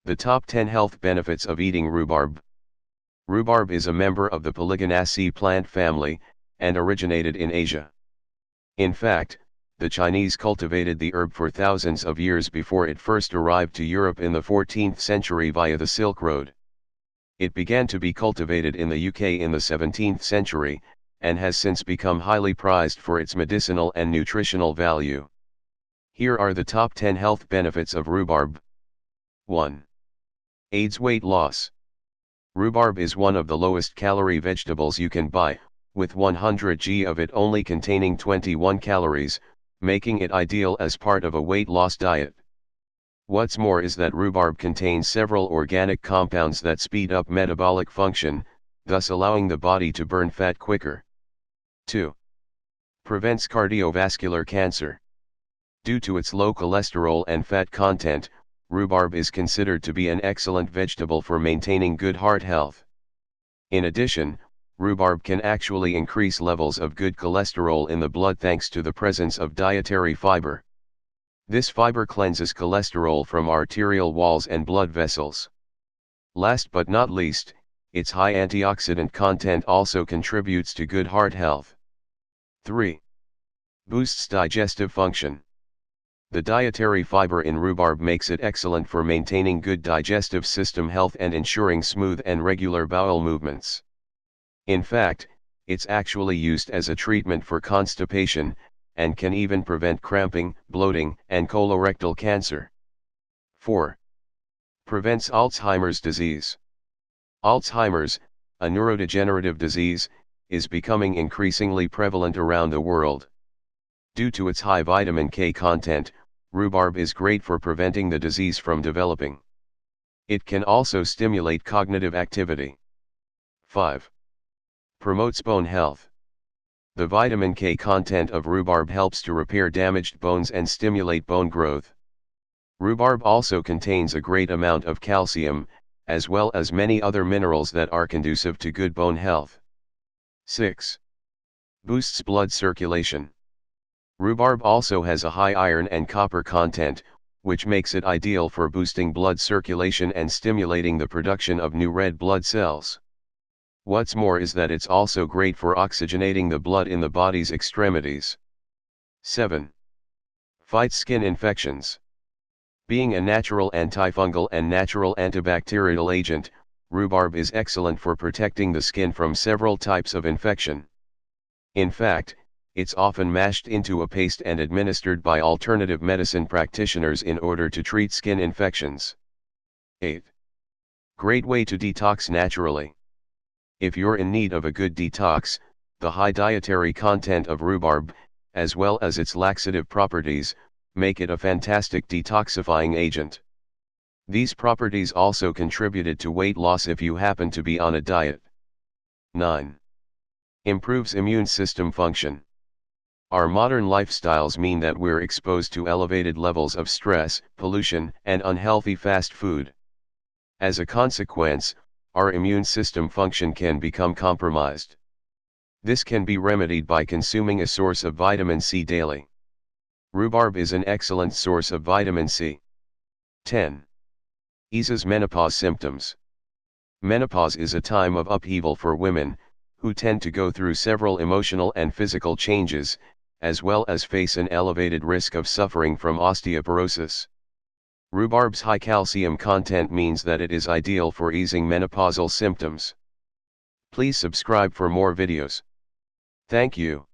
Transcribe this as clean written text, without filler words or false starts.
The top 10 health benefits of eating rhubarb. Rhubarb is a member of the Polygonaceae plant family, and originated in Asia. In fact, the Chinese cultivated the herb for thousands of years before it first arrived to Europe in the 14th century via the Silk Road. It began to be cultivated in the UK in the 17th century, and has since become highly prized for its medicinal and nutritional value. Here are the top 10 health benefits of rhubarb. 1. Aids weight loss. Rhubarb is one of the lowest calorie vegetables you can buy, with 100 g of it only containing 21 calories, making it ideal as part of a weight loss diet. What's more is that rhubarb contains several organic compounds that speed up metabolic function, thus allowing the body to burn fat quicker. 2. Prevents cardiovascular cancer. Due to its low cholesterol and fat content, rhubarb is considered to be an excellent vegetable for maintaining good heart health. In addition, rhubarb can actually increase levels of good cholesterol in the blood thanks to the presence of dietary fiber. This fiber cleanses cholesterol from arterial walls and blood vessels. Last but not least, its high antioxidant content also contributes to good heart health. 3. Boosts digestive function. The dietary fiber in rhubarb makes it excellent for maintaining good digestive system health and ensuring smooth and regular bowel movements. In fact, it's actually used as a treatment for constipation, and can even prevent cramping, bloating, and colorectal cancer. 4. Prevents Alzheimer's disease. Alzheimer's, a neurodegenerative disease, is becoming increasingly prevalent around the world. Due to its high vitamin K content, rhubarb is great for preventing the disease from developing. It can also stimulate cognitive activity. 5. Promotes bone health. The vitamin K content of rhubarb helps to repair damaged bones and stimulate bone growth. Rhubarb also contains a great amount of calcium, as well as many other minerals that are conducive to good bone health. 6. Boosts blood circulation. Rhubarb also has a high iron and copper content, which makes it ideal for boosting blood circulation and stimulating the production of new red blood cells. What's more is that it's also great for oxygenating the blood in the body's extremities. 7. Fights skin infections. Being a natural antifungal and natural antibacterial agent, rhubarb is excellent for protecting the skin from several types of infection. In fact, it's often mashed into a paste and administered by alternative medicine practitioners in order to treat skin infections. 8. Great way to detox naturally. If you're in need of a good detox, the high dietary content of rhubarb, as well as its laxative properties, make it a fantastic detoxifying agent. These properties also contributed to weight loss if you happen to be on a diet. 9. Improves immune system function. Our modern lifestyles mean that we're exposed to elevated levels of stress, pollution, and unhealthy fast food. As a consequence, our immune system function can become compromised. This can be remedied by consuming a source of vitamin C daily. Rhubarb is an excellent source of vitamin C. 10. Eases menopause symptoms. Menopause is a time of upheaval for women, who tend to go through several emotional and physical changes, as well as face an elevated risk of suffering from osteoporosis. Rhubarb's high calcium content means that it is ideal for easing menopausal symptoms. Please subscribe for more videos. Thank you.